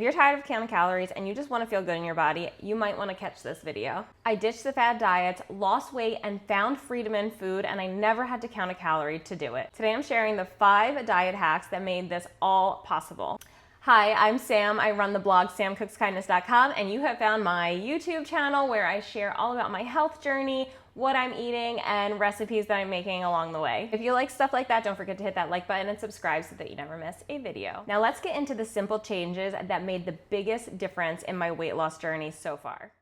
If you're tired of counting calories and you just want to feel good in your body, you might want to catch this video. I ditched the fad diets, lost weight, and found freedom in food, and I never had to count a calorie to do it. Today I'm sharing the 5 diet hacks that made this all possible. Hi, I'm Sam. I run the blog samcookskindness.com, and you have found my YouTube channel where I share all about my health journey, what I'm eating, and recipes that I'm making along the way. If you like stuff like that, don't forget to hit that like button and subscribe so that you never miss a video. Now let's get into the simple changes that made the biggest difference in my weight loss journey so far.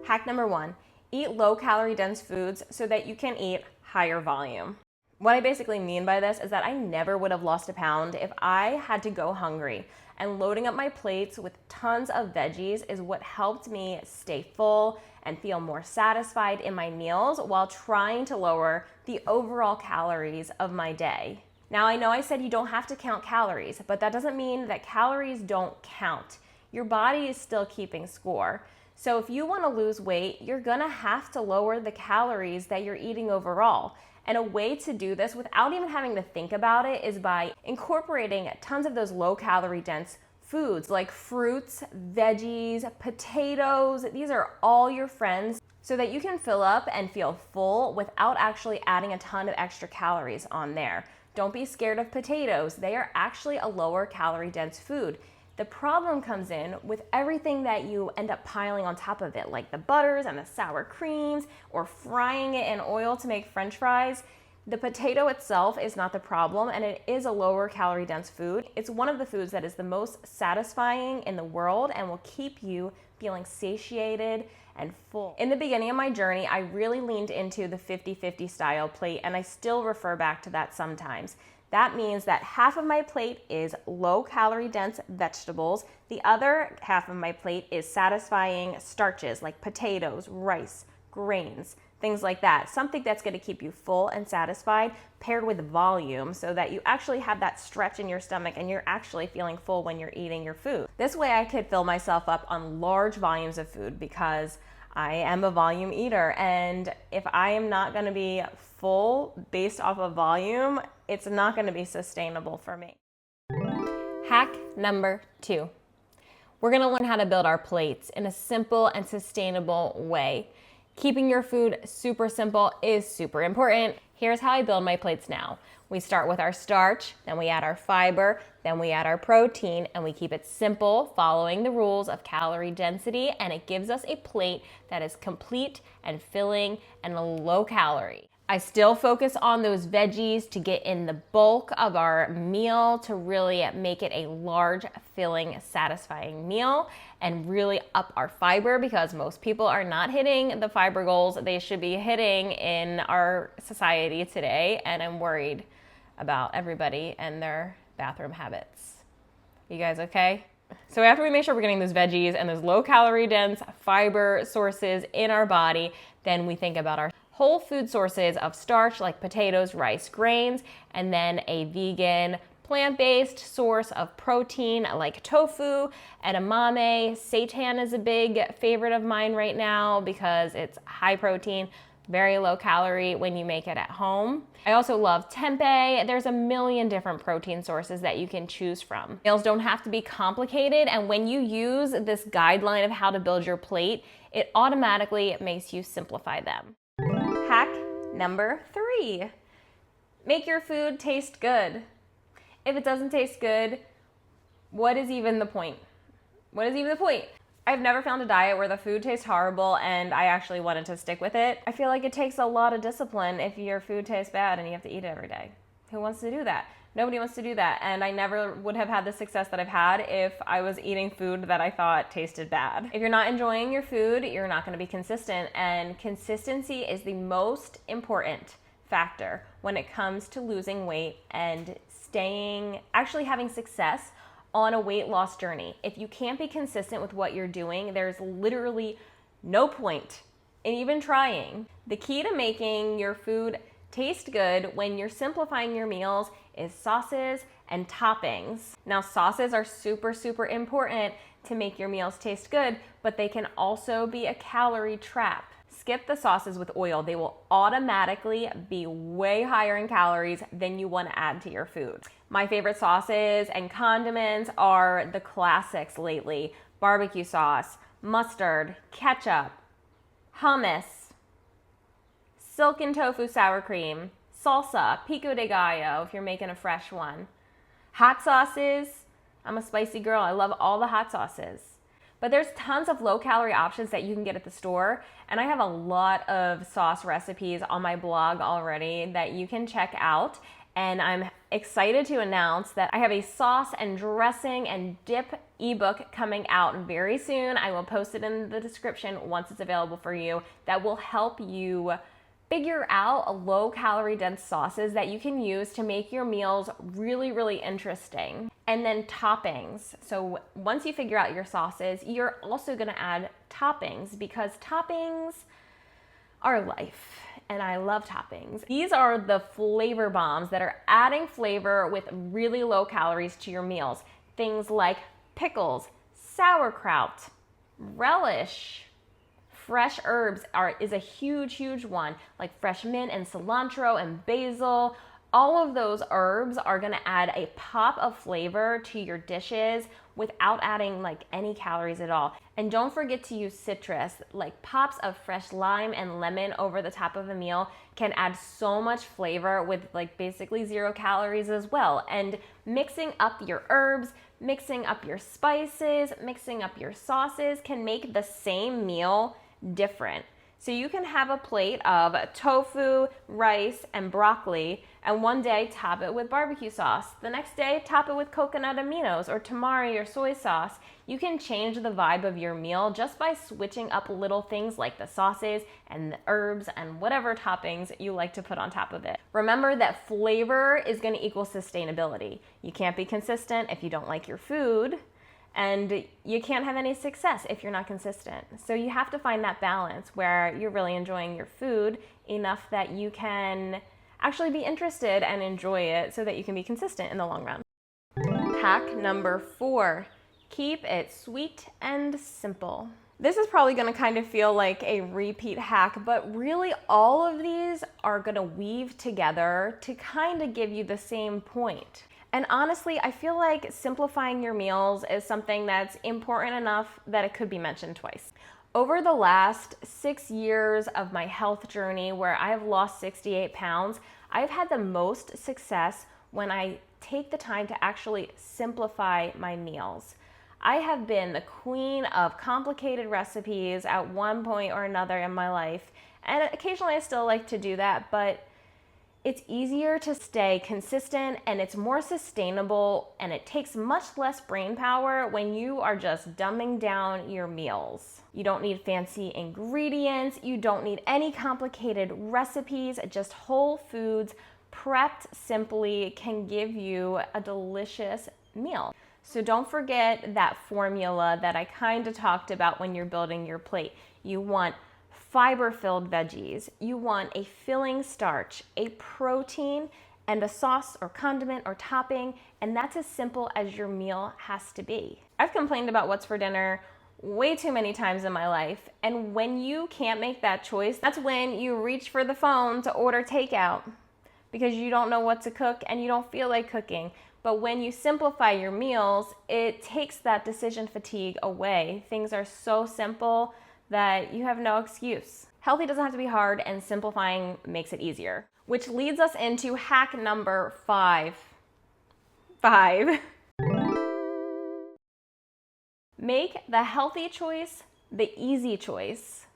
Hack number 1, eat low-calorie dense foods so that you can eat higher volume. What I basically mean by this is that I never would have lost a pound if I had to go hungry, and loading up my plates with tons of veggies is what helped me stay full and feel more satisfied in my meals while trying to lower the overall calories of my day. Now, I know I said you don't have to count calories, but that doesn't mean that calories don't count. Your body is still keeping score. So if you want to lose weight, you're gonna have to lower the calories that you're eating overall. And a way to do this without even having to think about it is by incorporating tons of those low-calorie dense foods like fruits, veggies, potatoes. These are all your friends so that you can fill up and feel full without actually adding a ton of extra calories on there. Don't be scared of potatoes. They are actually a lower calorie dense food. The problem comes in with everything that you end up piling on top of it, like the butters and the sour creams, or frying it in oil to make French fries. The potato itself is not the problem, and it is a lower calorie dense food. It's one of the foods that is the most satisfying in the world and will keep you feeling satiated and full. In the beginning of my journey, I really leaned into the 50-50 style plate, and I still refer back to that sometimes. That means that half of my plate is low-calorie dense vegetables. The other half of my plate is satisfying starches like potatoes, rice, grains, things like that. Something that's going to keep you full and satisfied paired with volume so that you actually have that stretch in your stomach and you're actually feeling full when you're eating your food. This way I could fill myself up on large volumes of food because I am a volume eater, and if I am not going to be full based off of volume, it's not going to be sustainable for me. Hack number 2. We're going to learn how to build our plates in a simple and sustainable way. Keeping your food super simple is super important. Here's how I build my plates now. We start with our starch, then we add our fiber, then we add our protein, and we keep it simple, following the rules of calorie density, and it gives us a plate that is complete and filling and low calorie. I still focus on those veggies to get in the bulk of our meal to really make it a large, filling, satisfying meal, and really up our fiber because most people are not hitting the fiber goals they should be hitting in our society today, and I'm worried about everybody and their bathroom habits. You guys okay? So after we make sure we're getting those veggies and those low-calorie dense fiber sources in our body, then we think about our whole food sources of starch like potatoes, rice, grains, and then a vegan plant-based source of protein like tofu, edamame. Seitan is a big favorite of mine right now because it's high protein, very low calorie when you make it at home. I also love tempeh. There's a million different protein sources that you can choose from. Meals don't have to be complicated, and when you use this guideline of how to build your plate, it automatically makes you simplify them. Hack number 3, make your food taste good. If it doesn't taste good, what is even the point? What is even the point? I've never found a diet where the food tastes horrible and I actually wanted to stick with it. I feel like it takes a lot of discipline if your food tastes bad and you have to eat it every day. Who wants to do that? Nobody wants to do that, and I never would have had the success that I've had if I was eating food that I thought tasted bad. If you're not enjoying your food, you're not going to be consistent, and consistency is the most important factor when it comes to losing weight and actually having success on a weight loss journey. If you can't be consistent with what you're doing, there's literally no point in even trying. The key to making your food taste good when you're simplifying your meals is sauces and toppings. Now, sauces are super, super important to make your meals taste good, but they can also be a calorie trap. Skip the sauces with oil. They will automatically be way higher in calories than you want to add to your food. My favorite sauces and condiments are the classics lately: barbecue sauce, mustard, ketchup, hummus, silken tofu sour cream, salsa, pico de gallo if you're making a fresh one. Hot sauces, I'm a spicy girl. I love all the hot sauces. But there's tons of low-calorie options that you can get at the store, and I have a lot of sauce recipes on my blog already that you can check out. And I'm excited to announce that I have a sauce and dressing and dip ebook coming out very soon. I will post it in the description once it's available for you. That will help you figure out low-calorie dense sauces that you can use to make your meals really, really interesting. And then toppings. So once you figure out your sauces, you're also gonna add toppings, because toppings are life, and I love toppings. These are the flavor bombs that are adding flavor with really low calories to your meals. Things like pickles, sauerkraut, relish. Fresh herbs is a huge one, like fresh mint and cilantro and basil. All of those herbs are gonna add a pop of flavor to your dishes without adding like any calories at all. And don't forget to use citrus, like pops of fresh lime and lemon over the top of a meal can add so much flavor with like basically 0 calories as well. And mixing up your herbs, mixing up your spices, mixing up your sauces can make the same meal different. So you can have a plate of tofu, rice, and broccoli, and one day top it with barbecue sauce. The next day, top it with coconut aminos or tamari or soy sauce. You can change the vibe of your meal just by switching up little things like the sauces and the herbs and whatever toppings you like to put on top of it. Remember that flavor is going to equal sustainability. You can't be consistent if you don't like your food, and you can't have any success if you're not consistent. So you have to find that balance where you're really enjoying your food enough that you can actually be interested and enjoy it so that you can be consistent in the long run. Hack number 4, keep it sweet and simple. This is probably gonna kind of feel like a repeat hack, but really all of these are gonna weave together to kind of give you the same point. And honestly, I feel like simplifying your meals is something that's important enough that it could be mentioned twice. Over the last 6 years of my health journey, where I have lost 68 pounds, I've had the most success when I take the time to actually simplify my meals. I have been the queen of complicated recipes at one point or another in my life, and occasionally I still like to do that, but it's easier to stay consistent, and it's more sustainable, and it takes much less brain power when you are just dumbing down your meals. You don't need fancy ingredients, you don't need any complicated recipes, just whole foods prepped simply can give you a delicious meal. So don't forget that formula that I kind of talked about when you're building your plate. You want fiber-filled veggies, you want a filling starch, a protein, and a sauce or condiment or topping, and that's as simple as your meal has to be. I've complained about what's for dinner way too many times in my life, and when you can't make that choice, that's when you reach for the phone to order takeout because you don't know what to cook and you don't feel like cooking. But when you simplify your meals, it takes that decision fatigue away. Things are so simple that you have no excuse. Healthy doesn't have to be hard, and simplifying makes it easier. Which leads us into hack number 5. Make the healthy choice the easy choice.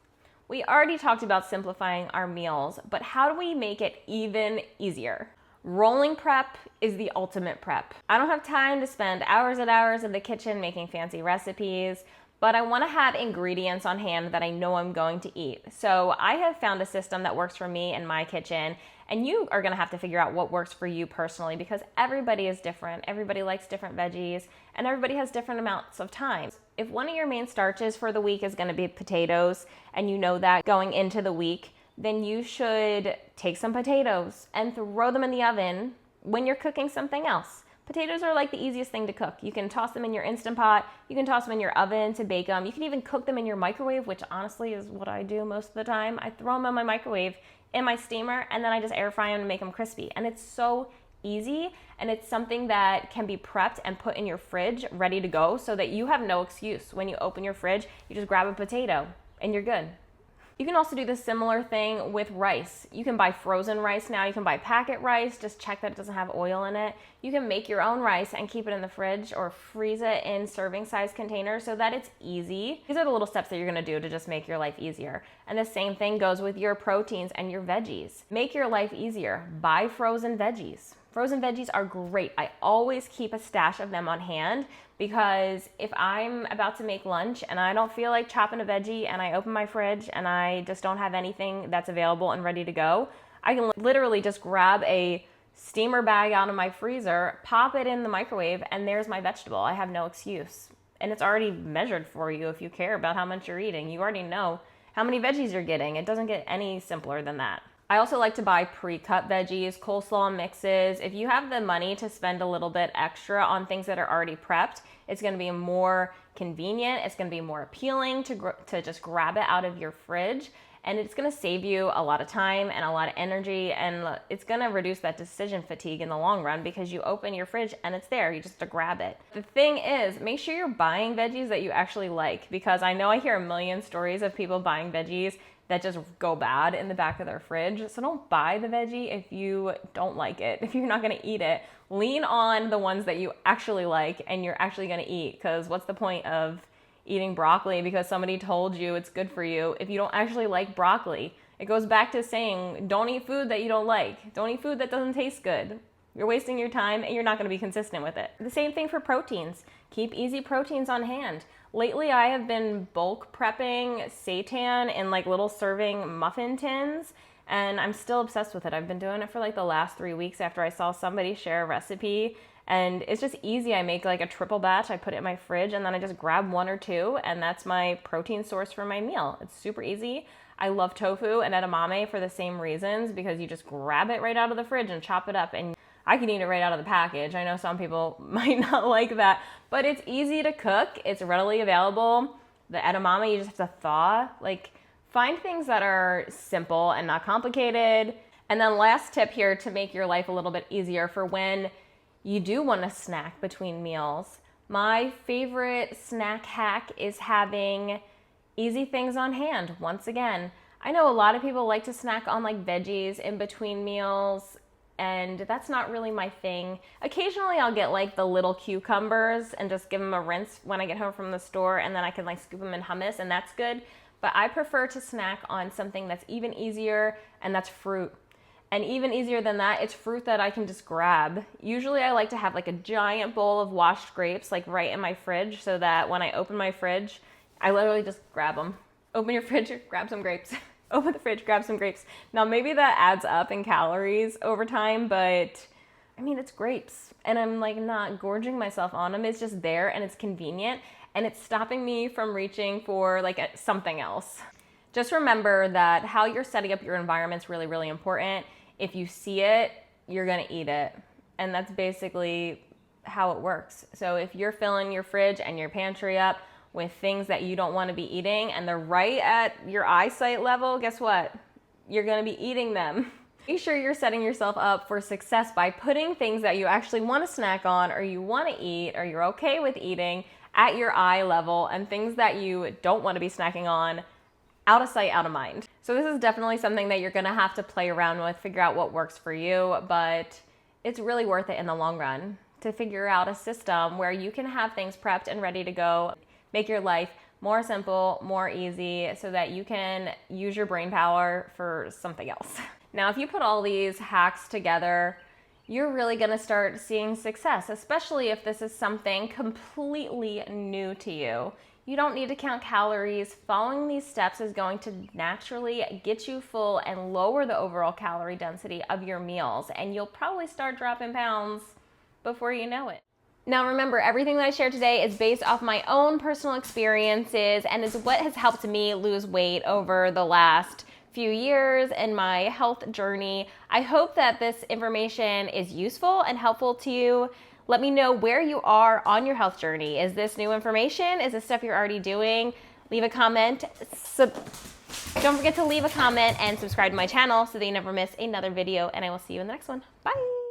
We already talked about simplifying our meals, but how do we make it even easier? Rolling prep is the ultimate prep. I don't have time to spend hours and hours in the kitchen making fancy recipes, but I want to have ingredients on hand that I know I'm going to eat. So I have found a system that works for me in my kitchen, and you are going to have to figure out what works for you personally, because everybody is different. Everybody likes different veggies, and everybody has different amounts of time. If one of your main starches for the week is going to be potatoes, and you know that going into the week, then you should take some potatoes and throw them in the oven when you're cooking something else. Potatoes are like the easiest thing to cook. You can toss them in your Instant Pot, you can toss them in your oven to bake them, you can even cook them in your microwave, which honestly is what I do most of the time. I throw them in my microwave, in my steamer, and then I just air fry them and make them crispy. And it's so easy, and it's something that can be prepped and put in your fridge ready to go so that you have no excuse. When you open your fridge, you just grab a potato and you're good. You can also do the similar thing with rice. You can buy frozen rice now. You can buy packet rice. Just check that it doesn't have oil in it. You can make your own rice and keep it in the fridge or freeze it in serving size containers so that it's easy. These are the little steps that you're gonna do to just make your life easier. And the same thing goes with your proteins and your veggies. Make your life easier. Buy frozen veggies. Frozen veggies are great. I always keep a stash of them on hand because if I'm about to make lunch and I don't feel like chopping a veggie and I open my fridge and I just don't have anything that's available and ready to go, I can literally just grab a steamer bag out of my freezer, pop it in the microwave, and there's my vegetable. I have no excuse. And it's already measured for you if you care about how much you're eating. You already know how many veggies you're getting. It doesn't get any simpler than that. I also like to buy pre-cut veggies, coleslaw mixes. If you have the money to spend a little bit extra on things that are already prepped, it's gonna be more convenient, it's gonna be more appealing to just grab it out of your fridge, and it's gonna save you a lot of time and a lot of energy, and it's gonna reduce that decision fatigue in the long run because you open your fridge and it's there, you just have to grab it. The thing is, make sure you're buying veggies that you actually like, because I know I hear a million stories of people buying veggies that just go bad in the back of their fridge. So don't buy the veggie if you don't like it. If you're not gonna eat it, lean on the ones that you actually like and you're actually gonna eat, because what's the point of eating broccoli because somebody told you it's good for you if you don't actually like broccoli? It goes back to saying, don't eat food that you don't like. Don't eat food that doesn't taste good. You're wasting your time and you're not gonna be consistent with it. The same thing for proteins. Keep easy proteins on hand. Lately, I have been bulk prepping seitan in like little serving muffin tins, and I'm still obsessed with it. I've been doing it for like the last 3 weeks after I saw somebody share a recipe, and it's just easy. I make like a triple batch, I put it in my fridge, and then I just grab 1 or 2, and that's my protein source for my meal. It's super easy. I love tofu and edamame for the same reasons, because you just grab it right out of the fridge and chop it up, and I can eat it right out of the package. I know some people might not like that, but it's easy to cook. It's readily available. The edamame, you just have to thaw. Like, find things that are simple and not complicated. And then last tip here to make your life a little bit easier for when you do want to snack between meals. My favorite snack hack is having easy things on hand. Once again, I know a lot of people like to snack on like veggies in between meals, and that's not really my thing. Occasionally I'll get like the little cucumbers and just give them a rinse when I get home from the store, and then I can like scoop them in hummus, and that's good. But I prefer to snack on something that's even easier, and that's fruit. And even easier than that, it's fruit that I can just grab. Usually I like to have like a giant bowl of washed grapes like right in my fridge, so that when I open my fridge, I literally just grab them. Open your fridge, grab some grapes. Open the fridge, grab some grapes. Now maybe that adds up in calories over time, but I mean, it's grapes and I'm like not gorging myself on them. It's just there and it's convenient, and it's stopping me from reaching for like something else. Just remember that how you're setting up your environment's really, really important. If you see it, you're gonna eat it. And that's basically how it works. So if you're filling your fridge and your pantry up with things that you don't want to be eating and they're right at your eyesight level, guess what? You're gonna be eating them. Make sure you're setting yourself up for success by putting things that you actually want to snack on, or you want to eat, or you're okay with eating at your eye level, and things that you don't want to be snacking on out of sight, out of mind. So this is definitely something that you're gonna have to play around with, figure out what works for you, but it's really worth it in the long run to figure out a system where you can have things prepped and ready to go. Make your life more simple, more easy, so that you can use your brain power for something else. Now, if you put all these hacks together, you're really gonna start seeing success, especially if this is something completely new to you. You don't need to count calories. Following these steps is going to naturally get you full and lower the overall calorie density of your meals, and you'll probably start dropping pounds before you know it. Now remember, everything that I shared today is based off my own personal experiences and is what has helped me lose weight over the last few years in my health journey. I hope that this information is useful and helpful to you. Let me know where you are on your health journey. Is this new information? Is this stuff you're already doing? Leave a comment. Don't forget to leave a comment and subscribe to my channel so that you never miss another video, and I will see you in the next one. Bye.